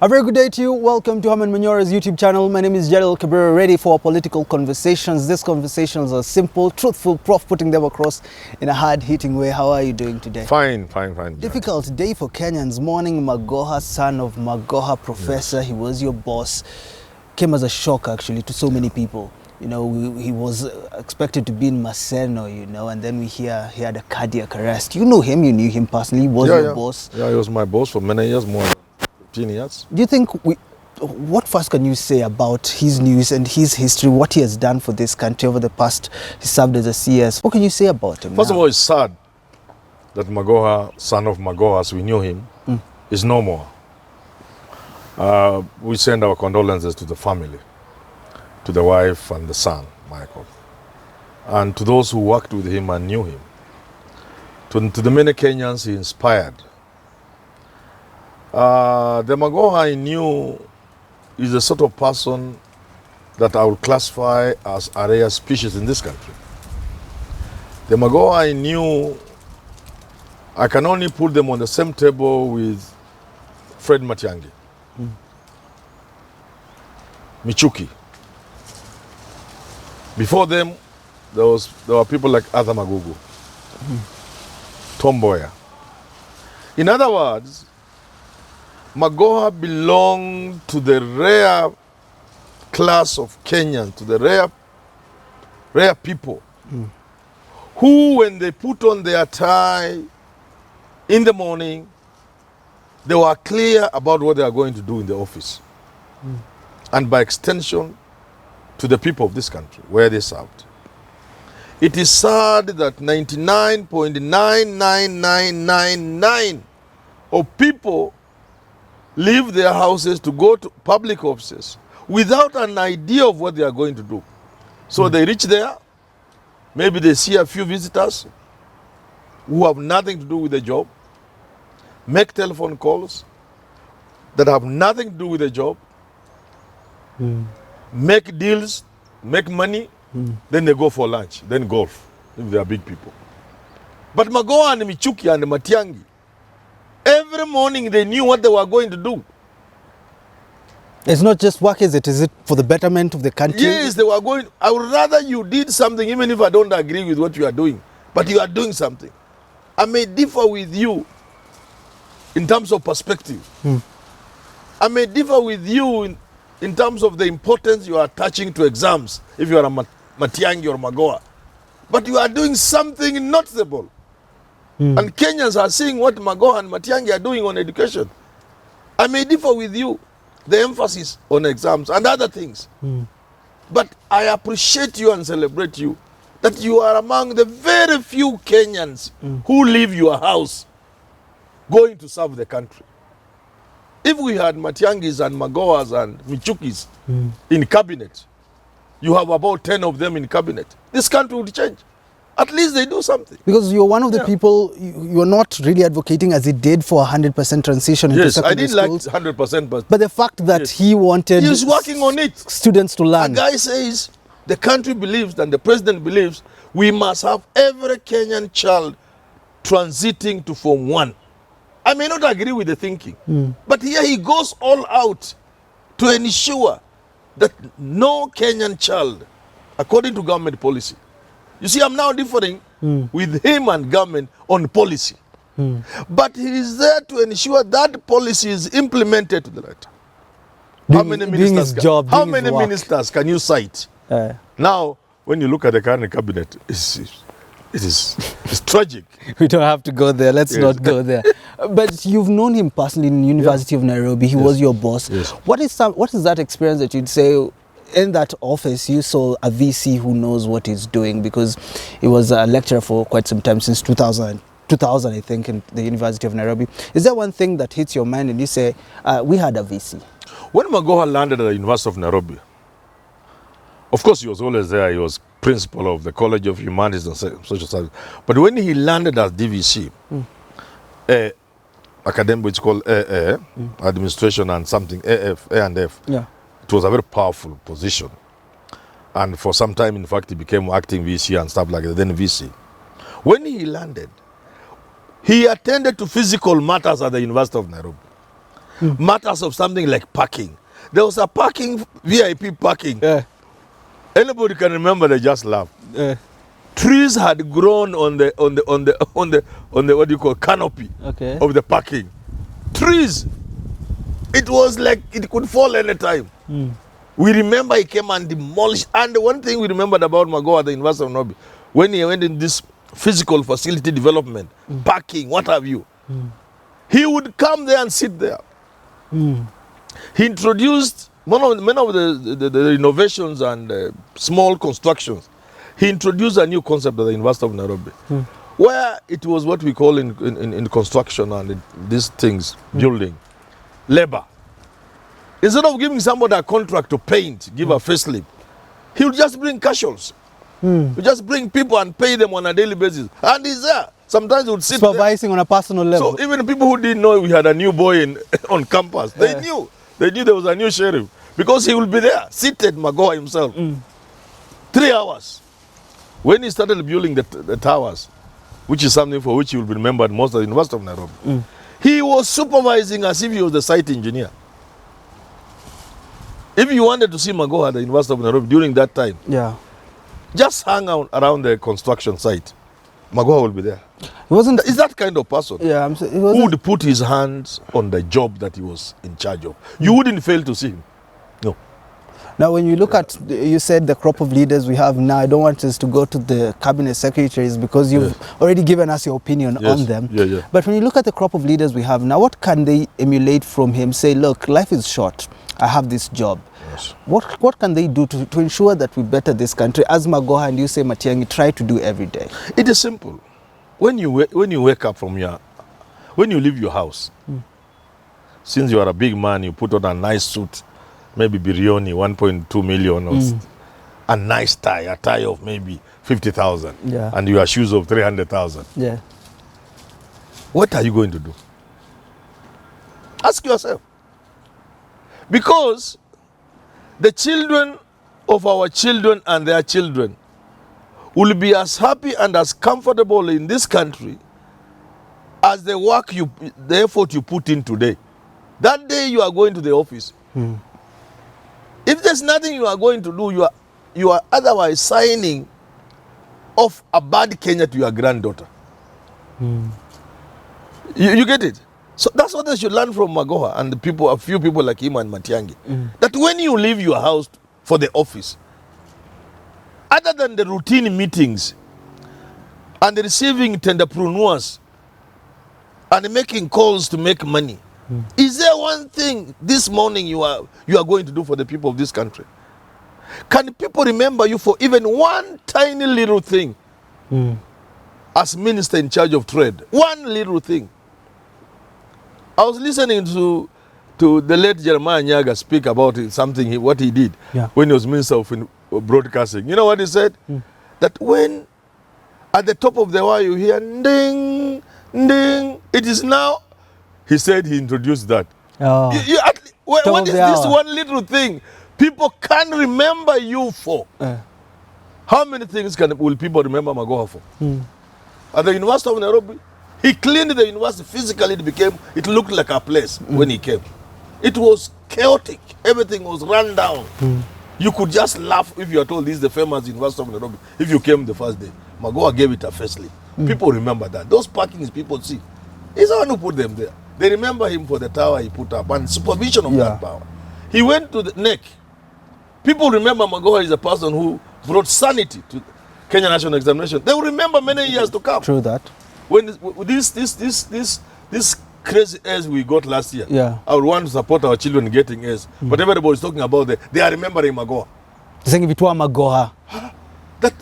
A very good day to you. Welcome to Herman Manyora's YouTube channel. My name is Jalil Kabir, ready for our political conversations. These conversations are simple, truthful, Prof putting them across in a hard-hitting way. How are you doing today? Fine. Difficult day for Kenyans. Morning, Magoha, son of Magoha, professor. Yes. He was your boss. Came as a shock, actually, to so many people. You know, he was expected to be in Maseno, you know, and then we hear he had a cardiac arrest. You know him, you knew him personally. He was your boss. Yeah, he was my boss for many years, more than 15 years. Do you think what first can you say about his news and his history, what he has done for this country over the past? He served as a CS. What can you say about him? First of all, it's sad that Magoha, son of Magoha, as we knew him, is no more. We send our condolences to the family, to the wife and the son, Michael, and to those who worked with him and knew him. To the many Kenyans he inspired. The Magoha I knew is the sort of person that I would classify as a rare species in this country. The Magoha I knew, I can only put them on the same table with Fred Matiang'i, Michuki. Before them, there were people like Arthur Magugu, Tom Mboya. In other words, Magoha belonged to the rare class of Kenyans, to the rare people who, when they put on their tie in the morning, they were clear about what they are going to do in the office. And by extension, to the people of this country, where they served. It is sad that 99.99999 of people leave their houses to go to public offices without an idea of what they are going to do. So they reach there, maybe they see a few visitors who have nothing to do with the job, make telephone calls that have nothing to do with the job, make deals, make money, then they go for lunch, then golf, if they are big people. But Magoha and Michuki and Matiang'i, every morning they knew what they were going to do. It's not just work, is it for the betterment of the country? Yes, they were going. I would rather you did something, even if I don't agree with what you are doing, but you are doing something. I may differ with you in terms of perspective. I may differ with you in terms of the importance you are attaching to exams, if you are a Matiang'i or Magoha. But you are doing something noticeable. And Kenyans are seeing what Magoha and Matiang'i are doing on education. I may differ with you, the emphasis on exams and other things. But I appreciate you and celebrate you, that you are among the very few Kenyans who leave your house going to serve the country. If we had Matiang'is and Magohas and Michukis in cabinet, you have about 10 of them in cabinet, this country would change. At least they do something. Because you're one of the people, you're not really advocating as he did for 100% transition into secondary schools. Yes, I didn't like 100%. But the fact that he wanted he's working on it. Students to learn. A guy says the country believes and the president believes we must have every Kenyan child transiting to Form 1. I may not agree with the thinking, but here he goes all out to ensure that no Kenyan child, according to government policy. You see, I'm now differing with him and government on policy. But he is there to ensure that policy is implemented to the letter. How many ministers can you cite? Now, when you look at the current cabinet, it's tragic. We don't have to go there. Let's not go there. But you've known him personally in the University of Nairobi. He was your boss. Yes. What is that experience that you'd say in that office you saw a VC who knows what he's doing? Because he was a lecturer for quite some time, since 2000 I think, in the University of Nairobi. Is there one thing that hits your mind and you say, we had a VC? When Magoha landed at the University of Nairobi, of course he was always there. He was principal of the College of Humanities and Social Sciences. But when he landed as DVC, academic, which is called administration and something, A&F, it was a very powerful position. And for some time, in fact, he became acting VC and stuff like that, then VC. When he landed, he attended to physical matters at the University of Nairobi. matters of something like parking. There was a parking, VIP parking. Yeah. Anybody can remember, they just laugh. Trees had grown on the what do you call canopy of the parking. Trees. It was like it could fall anytime. We remember he came and demolished. And the one thing we remembered about Magoha, the University of Nairobi, when he went in this physical facility development, parking, what have you, he would come there and sit there. He introduced many of the innovations and small constructions. He introduced a new concept at the University of Nairobi, where it was what we call in construction and in these things, building, labor. Instead of giving somebody a contract to paint, give a facelift, he would just bring casuals. He would just bring people and pay them on a daily basis. And he's there. Sometimes he would sit supervising on a personal level. So even people who didn't know we had a new boy on campus, they knew. They knew there was a new sheriff. Because he will be there, seated, Magoha himself. 3 hours. When he started building the towers, which is something for which he will be remembered most at the University of Nairobi, he was supervising as if he was the site engineer. If you wanted to see Magoha at the University of Nairobi during that time, just hang out around the construction site. Magoha will be there. Is that kind of person who would put his hands on the job that he was in charge of. You wouldn't fail to see him. No. Now, when you look at, you said the crop of leaders we have now, I don't want us to go to the cabinet secretaries because you've already given us your opinion on them. But when you look at the crop of leaders we have now, what can they emulate from him? Say, look, life is short. I have this job. What can they do to ensure that we better this country, as Magoha and you say Matiang'i try to do every day? It is simple. When you wake up from when you leave your house, since you are a big man, you put on a nice suit, maybe biryani, 1.2 million, or a nice tie, a tie of maybe 50,000, and your shoes of 300,000. What are you going to do? Ask yourself. Because the children of our children and their children will be as happy and as comfortable in this country as the work the effort you put in today. That day you are going to the office. If there's nothing you are going to do, you are otherwise signing off a bad Kenya to your granddaughter. You get it? So that's what they should learn from Magoha and a few people like him and Matiang'i. That when you leave your house for the office, other than the routine meetings and receiving tenderpreneurs and making calls to make money, is there one thing this morning you are going to do for the people of this country? Can people remember you for even one tiny little thing as minister in charge of trade? One little thing. I was listening to the late Jeremiah Nyaga speak about what he did when he was Minister of Broadcasting. You know what he said? That when at the top of the wire you hear ding, ding, it is now, he said he introduced that. What is this one little thing people can remember you for? How many things will people remember Magoha for? At the University of Nairobi, he cleaned the university physically. It looked like a place when he came. It was chaotic. Everything was run down. You could just laugh if you are told this is the famous University of Nairobi. If you came the first day, Magoha gave it a facelift. People remember that. Those parkings people see. He's the one who put them there. They remember him for the tower he put up and supervision of that power. He went to the neck. People remember Magoha is a person who brought sanity to Kenya National Examination. They will remember many years to come. True that. When this crazy A's we got last year, I would want to support our children getting A's. But everybody is talking about they are remembering Magoha. Saying if it were Magoha. That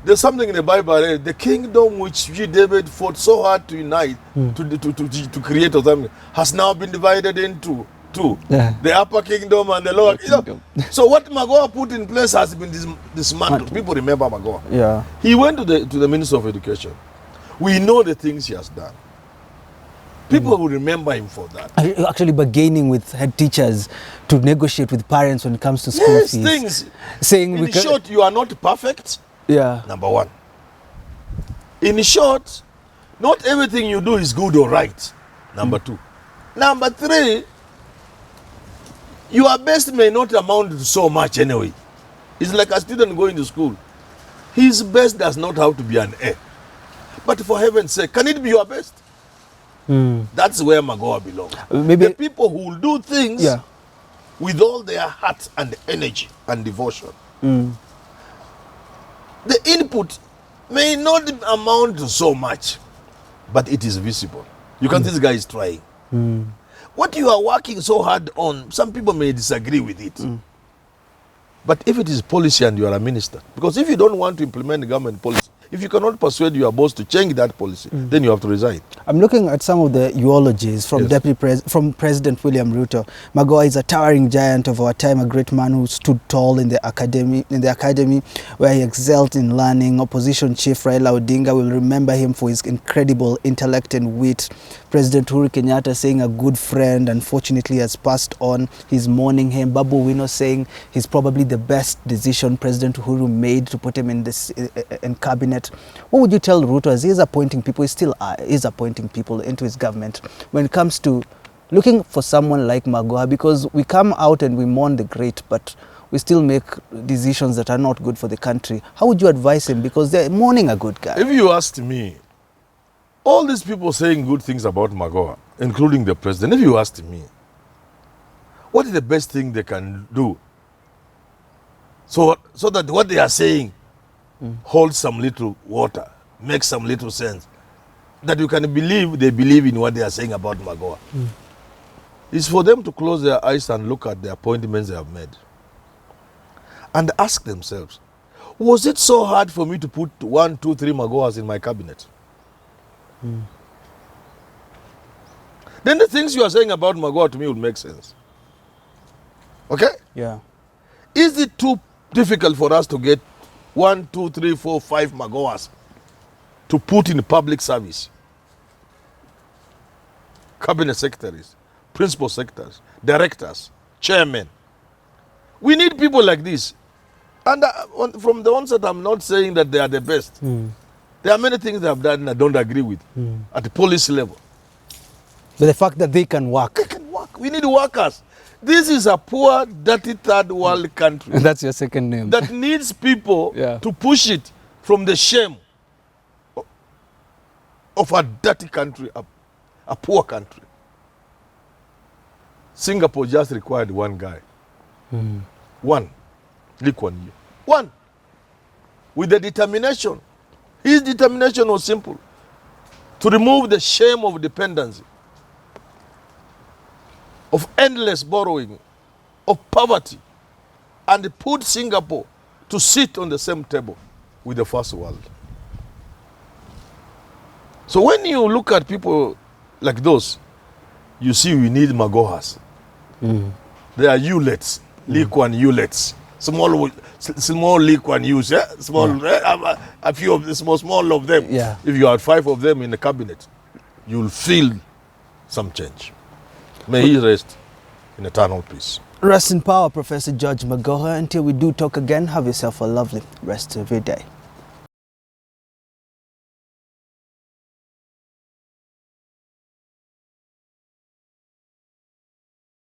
there's something in the Bible, the kingdom which David fought so hard to unite, to create or something, has now been divided into two. The upper kingdom and the lower kingdom. So what Magoha put in place has been dismantled. People remember Magoha. He went to the Minister of Education. We know the things he has done. People will remember him for that. Actually bargaining with head teachers to negotiate with parents when it comes to school fees. Things. Saying in short, you are not perfect. Number one. In short, not everything you do is good or right. Number two. Number 3, your best may not amount to so much anyway. It's like a student going to school. His best does not have to be an A. But for heaven's sake, can it be your best? That's where Magoha belongs. Maybe The people who will do things with all their heart and energy and devotion. The input may not amount to so much, but it is visible. You can see this guy is trying. What you are working so hard on, some people may disagree with it. But if it is policy and you are a minister, because if you don't want to implement government policy, if you cannot persuade your boss to change that policy, then you have to resign. I'm looking at some of the eulogies from from President William Ruto. Magoha is a towering giant of our time, a great man who stood tall in the academy where he excelled in learning. Opposition chief Raila Odinga will remember him for his incredible intellect and wit. President Uhuru Kenyatta saying a good friend unfortunately has passed on. He's mourning him. Babu Wino saying he's probably the best decision President Uhuru made to put him in this in cabinet. What would you tell Ruto as he's appointing people? He still is appointing people into his government when it comes to looking for someone like Magoha, because we come out and we mourn the great, but we still make decisions that are not good for the country. How would you advise him? Because they're mourning a good guy. If you asked me, all these people saying good things about Magoha, including the president, if you asked me, what is the best thing they can do so that what they are saying holds some little water, makes some little sense, that you can believe they believe in what they are saying about Magoha? It's for them to close their eyes and look at the appointments they have made and ask themselves, was it so hard for me to put 1, 2, 3 Magohas in my cabinet? Then the things you are saying about Magoha to me will make sense. Okay? Yeah. Is it too difficult for us to get 1, 2, 3, 4, 5 Magohas to put in public service? Cabinet secretaries, principal secretaries, directors, chairmen. We need people like this. And from the onset, I'm not saying that they are the best. There are many things they have done I don't agree with at the policy level. But the fact that they can work. They can work. We need workers. This is a poor, dirty third world country. And that's your second name. That needs people to push it from the shame of a dirty country, a poor country. Singapore just required one guy. One. Lee Kuan Yew. One. With the determination. His determination was simple. To remove the shame of dependency, of endless borrowing, of poverty, and put Singapore to sit on the same table with the first world. So when you look at people like those, you see we need Magohas. They are Yulets, Lee Kuan Yulets. Small Lee Kuan Yews, a few of the small of them. Yeah. If you had 5 of them in the cabinet, you'll feel some change. May he rest in eternal peace. Rest in power, Professor George Magoha. Until we do talk again, have yourself a lovely rest of your day.